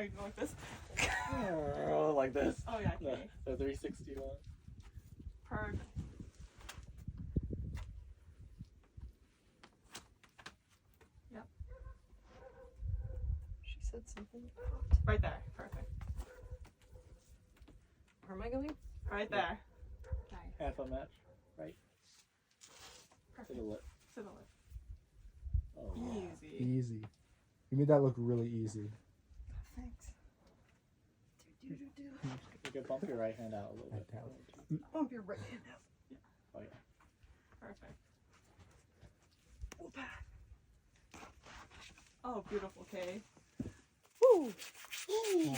I can go like this. Oh, like this. Oh yeah, okay. The 360 one. Perfect. Yep. She said something. Right there. Perfect. Where am I going? Right there. Nice. Half a match, right? To Perfect. the lip. To the lip. Oh, yeah. Easy. Easy. You made that look really easy. Thanks. You can bump your right hand out a little bit. Bump your right hand out. Oh, yeah. Perfect. Oh, beautiful, Kay. Woo! Woo.